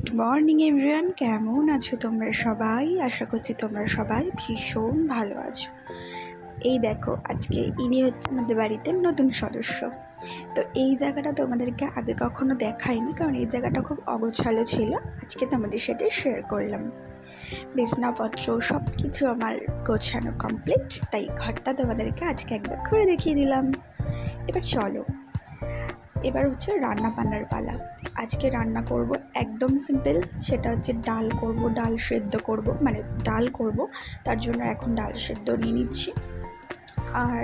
Good morning everyone, কেমন আছো তোমরা সবাই? আশা করছি তোমরা সবাই ভীষণ ভালো আছো। এই দেখো, আজকে ইনি হচ্ছে আমাদের বাড়িতে নতুন সদস্য। তো এই জায়গাটা তোমাদেরকে আগে কখনো দেখাইনি, কারণ এই জায়গাটা খুব অগোছালো ছিল। আজকে তোমাদের সাথে শেয়ার করলাম। বিছনাপত্র সব কিছু আমার গোছানো কমপ্লিট, তাই ঘরটা তোমাদেরকে আজকে একবার ঘুরে দেখিয়ে দিলাম। এবার চলো, এবার হচ্ছে রান্না বান্নার পালা। আজকে রান্না করব একদম সিম্পল, সেটা হচ্ছে ডাল করব, ডাল সেদ্ধ করব, মানে ডাল করব। তার জন্য এখন ডাল সেদ্ধ নিয়ে নিচ্ছি, আর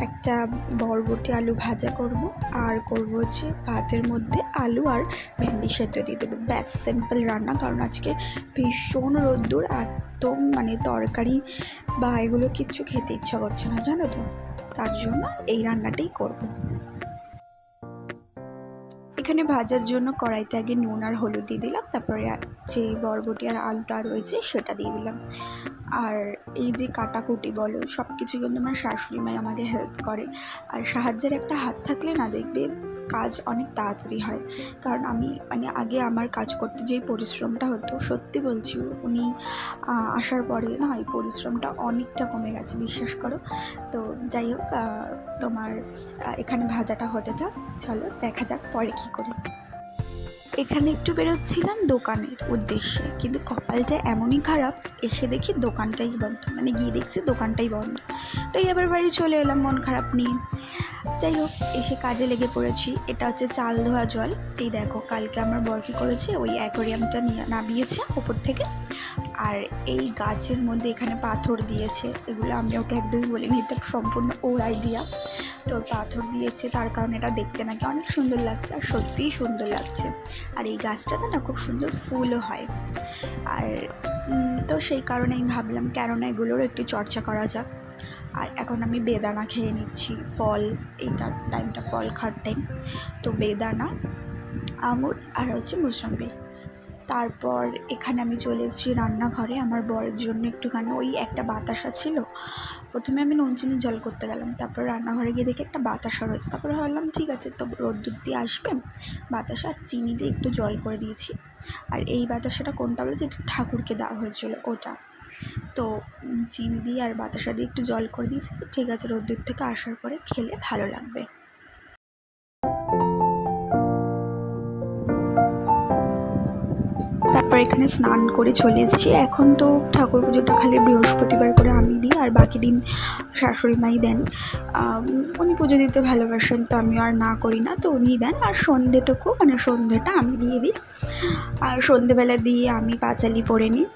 একটা বরবটি আলু ভাজা করব, আর করব হচ্ছে ভাতের মধ্যে আলু আর ভেন্ডি সেদ্ধ দিয়ে দেবো। ব্যাস, সিম্পল রান্না। কারণ আজকে ভীষণ রোদ্দুর, একদম মানে তরকারি বা এগুলো কিচ্ছু খেতে ইচ্ছা করছে না, জানো তো। তার জন্য এই রান্নাটাই করব। এখানে ভাজার জন্য কড়াইতে আগে নুন আর হলুদ দিয়ে দিলাম, তারপরে যে বরবটি আর আলুটা রয়েছে সেটা দিয়ে দিলাম। আর এই যে কাটাকুটি বলো, সব কিছু কিন্তু আমার শাশুড়ি মাই আমাকে হেল্প করে। আর সাহায্যের একটা হাত থাকলে না, দেখবে কাজ অনেক তাড়াতাড়ি হয়। কারণ আমি মানে আগে আমার কাজ করতে যেই পরিশ্রমটা হতো, সত্যি বলছি, উনি আসার পরে না এই পরিশ্রমটা অনেকটা কমে গেছে, বিশ্বাস করো। তো যাই হোক, তোমার এখানে ভাজাটা হতে থাক, চলো দেখা যাক পরে কী করি। এখানে একটু বেরোচ্ছিলাম দোকানের উদ্দেশ্যে, কিন্তু কপালটা এমনই খারাপ, এসে দেখি দোকানটাই বন্ধ, মানে গিয়ে দেখছি দোকানটাই বন্ধ। তাই এবার বাড়ি চলে এলাম মন খারাপ নিয়ে। যাই হোক, এসে কাজে লেগে পড়েছি। এটা হচ্ছে চাল ধোয়া জল। এই দেখো, কালকে আমার বর কী করেছে, ওই অ্যাকোয়ারিয়ামটা নিয়ে নামিয়েছে ওপর থেকে, আর এই গাছের মধ্যে এখানে পাথর দিয়েছে। এগুলো আমি ওকে একদমই বলিনি, এটা সম্পূর্ণ ওর আইডিয়া। তো পাথর দিয়েছে, তার কারণে এটা দেখতে নাকি অনেক সুন্দর লাগছে, আর সত্যিই সুন্দর লাগছে। আর এই গাছটাতে না খুব সুন্দর ফুলও হয়। আর তো সেই কারণে আমি ভাবলাম কেননা এগুলোরও একটু চর্চা করা যাক। আর এখন আমি বেদানা খেয়ে নিচ্ছি, ফল, এইটা টাইমটা ফল খাওয়ার টাইম। তো বেদানা, আঙুর আর হচ্ছে মুসম্বি। তারপর এখানে আমি চলে এসেছি রান্নাঘরে। আমার বরের জন্য একটুখানি ওই একটা বাতাসা ছিল। প্রথমে আমি নুন চিনির জল করতে গেলাম, তারপর রান্নাঘরে গিয়ে দেখি একটা বাতাসা রয়েছে। তারপরে ভাবলাম ঠিক আছে, তো রোদ্দুর দিয়ে আসবে, বাতাসা আর চিনি দিয়ে একটু জল করে দিয়েছি। আর এই বাতাসাটা কোনটা বলে, যেটা ঠাকুরকে দেওয়া হয়েছিল ওটা। তো চিনি দিয়ে আর বাতাসা দিয়ে একটু জল করে দিয়েছি। তো ঠিক আছে, রোদ্দুর থেকে আসার পরে খেলে ভালো লাগবে। তারপর এখানে স্নান করে চলে এসেছি। এখন তো ঠাকুর পুজোটা খালি বৃহস্পতিবার করে আমি দিই, আর বাকি দিন শাশুড়ি মাই দেন। উনি পুজো দিতে ভালোবাসেন, তো আমি আর না করি না, তো উনিই দেন। আর সন্ধেটুকু মানে সন্ধেটা আমি দিয়ে দিই, আর সন্ধেবেলা দিয়ে আমি পাঁচালি পরে নিই।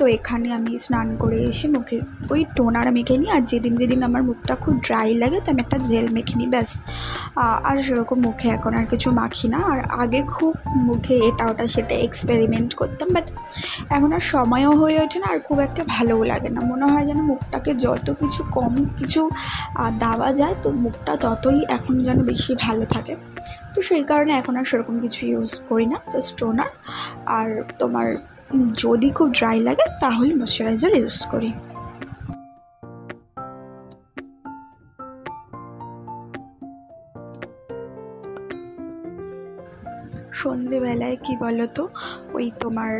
তো এখানে আমি স্নান করে এসে মুখে ওই টোনার মেখে নিই, আর যেদিন যেদিন আমার মুখটা খুব ড্রাই লাগে তো আমি একটা জেল মেখে নিই, ব্যাস। আর সেরকম মুখে এখন আর কিছু মাখি না। আর আগে খুব মুখে এটা ওটা সেটা এক্সপেরিমেন্ট করতাম, বাট এখন আর সময়ও হয়ে ওঠে না, আর খুব একটা ভালোও লাগে না। মনে হয় যেন মুখটাকে যত কিছু কম কিছু দেওয়া যায়, তো মুখটা ততই এখন যেন বেশি ভালো থাকে। তো সেই কারণে এখন আর সেরকম কিছু ইউজ করি না, জাস্ট টোনার। আর তোমার যদি খুব ড্রাই লাগে তাহলে ময়শ্চারাইজার ইউজ করি। সন্ধেবেলায় কী বলো তো, ওই তোমার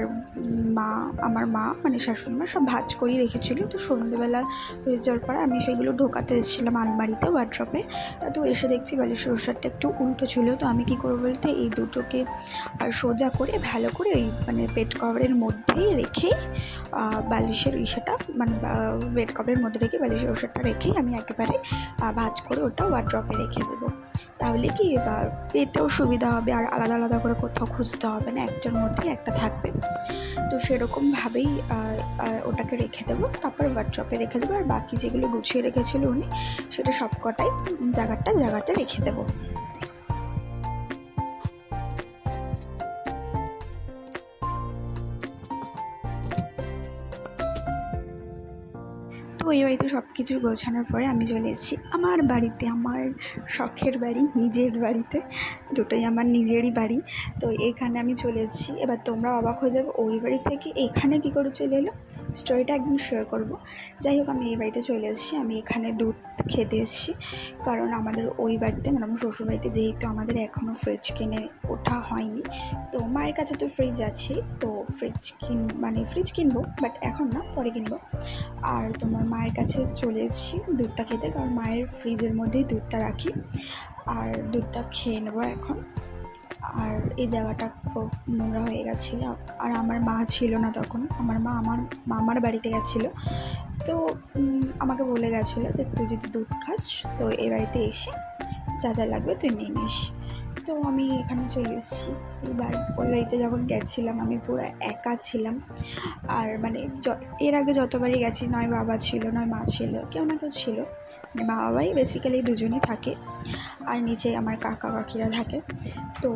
আমার মা মানে শাশুড়ি মা সব ভাজ করেই রেখেছিলো। তো সন্ধেবেলা হয়ে যাওয়ার পরে আমি সেগুলো ঢোকাতে এসেছিলাম আলমারিতে, ওয়ার্ড্রপে। তো এসে দেখছি বালিশের ওষুধটা একটু উল্টো ছিল। তো আমি কী করবো বলতে, এই দুটোকে সোজা করে ভালো করে ওই মানে বেড কভারের মধ্যেই রেখে বালিশের ইসেটা মানে বেড কভারের মধ্যে রেখে বালিশের ওষুধটা রেখেই আমি একেবারে ভাজ করে ওটা ওয়ার্ড্রপে রেখে দেবো। তাহলে কি পেতেও সুবিধা হবে, আর আলাদা আলাদা করে কোথাও খুঁজতে হবে না, একটার মধ্যেই একটা থাকবে। তো সেরকমভাবেই ওটাকে রেখে দেবো, তারপর ওয়ার্ড্রপে রেখে দেবো। আর বাকি যেগুলো গুছিয়ে রেখেছিল উনি, সেটা সবকটাই জায়গাতে রেখে দেবো। তো ওই বাড়িতে সব কিছু গোছানোর পরে আমি চলে এসেছি আমার বাড়িতে, আমার শখের বাড়ি, নিজের বাড়িতে। দুটোই আমার নিজেরই বাড়ি। তো এখানে আমি চলে এসেছি। এবার তোমরা অবাক হয়ে যাবে ওই বাড়ি থেকে এখানে কী করে চলে এলো, স্টোরিটা একদিন শেয়ার করব। যাই হোক, আমি এই বাড়িতে চলে এসেছি। আমি এখানে দুধ খেতে এসেছি, কারণ আমাদের ওই বাড়িতে মানে আমার শ্বশুরবাড়িতে যেহেতু আমাদের এখনও ফ্রিজ কিনে ওঠা হয়নি, তো মায়ের কাছে তো ফ্রিজ আছে, তো ফ্রিজ কিনবো, বাট এখন না, পরে কিনবো। আর তোমার মায়ের কাছে চলে এসেছি দুধটা খেতে, কারণ মায়ের ফ্রিজের মধ্যেই দুধটা রাখি। আর দুধটা খেয়ে নেবো এখন। আর এই জায়গাটা খুব নোংরা হয়ে গেছিলো, আর আমার মা ছিল না তখন। আমার মা আমার মামার বাড়িতে গেছিলো, তো আমাকে বলে গেছিলো যে তুই যদি দুধ খাস তো এই বাড়িতে এসে যা যা লাগবে তুই নিয়ে নিস। তো আমি এখানে চলে এসেছি। এবার ওই বাড়িতে যখন গেছিলাম আমি পুরো একা ছিলাম। আর মানে এর আগে যতবারই গেছি, নয় বাবা ছিল নয় মা ছিল, কেউ না কেউ ছিল। মা বাবাই বেসিক্যালি দুজনই থাকে, আর নিচে আমার কাকা কাকিরা থাকে। তো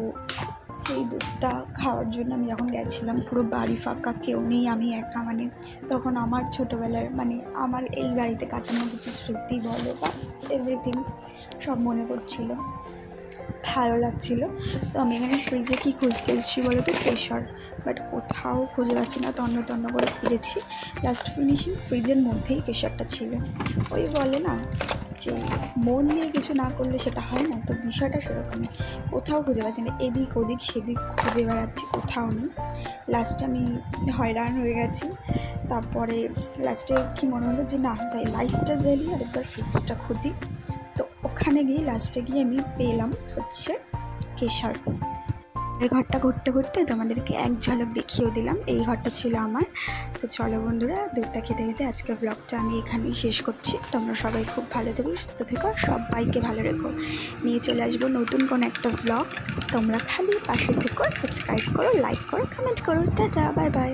সেই দুধটা খাওয়ার জন্য আমি যখন গেছিলাম, পুরো বাড়ি ফাঁকা, কেউ নেই, আমি একা। মানে তখন আমার ছোটোবেলার মানে আমার এই বাড়িতে কাটানো কিছু স্মৃতি বলো বা এভরিথিং সব মনে পড়ছিল, ভালো লাগছিলো। তো আমি এখানে ফ্রিজে কী খুঁজতে এসেছি বলো তো, কেশর। বাট কোথাও খুঁজে পাচ্ছি না, তন্ন তন্ন করে খুঁজেছি। লাস্ট ফিনিশিং ফ্রিজের মধ্যেই কেশরটা ছিল। ওই বলে না যে মন দিয়ে কিছু না করলে সেটা হয় না, তো বিষয়টা সেরকমই। কোথাও খুঁজে পাচ্ছি না, এদিক ওদিক সেদিক খুঁজে বেড়াচ্ছি, কোথাও নেই। লাস্টে আমি হয়রান হয়ে গেছি। তারপরে লাস্টে কি মনে হলো যে না, যাই লাইটটা জ্বালিয়ে আর একবার ফ্রিজটা খুঁজি। তো ওখানে গিয়ে লাস্টে গিয়ে আমি পেলাম হচ্ছে কেশর। এই ঘরটা ঘুরতে ঘুরতে তোমাদেরকে এক ঝলক দেখিয়েও দিলাম, এই ঘরটা ছিল আমার। তো চলো বন্ধুরা, দুধটা খেতে খেতে আজকের ব্লগটা আমি এখানেই শেষ করছি। তোমরা সবাই খুব ভালো থেকো, সুস্থ থেকো, সবাইকে ভালো রেখো। নিয়ে চলে আসবো নতুন কোনো একটা ব্লগ। তোমরা খালি পাশে থেকো, সাবস্ক্রাইব করো, লাইক করো, কমেন্ট করো। Tata, bye bye.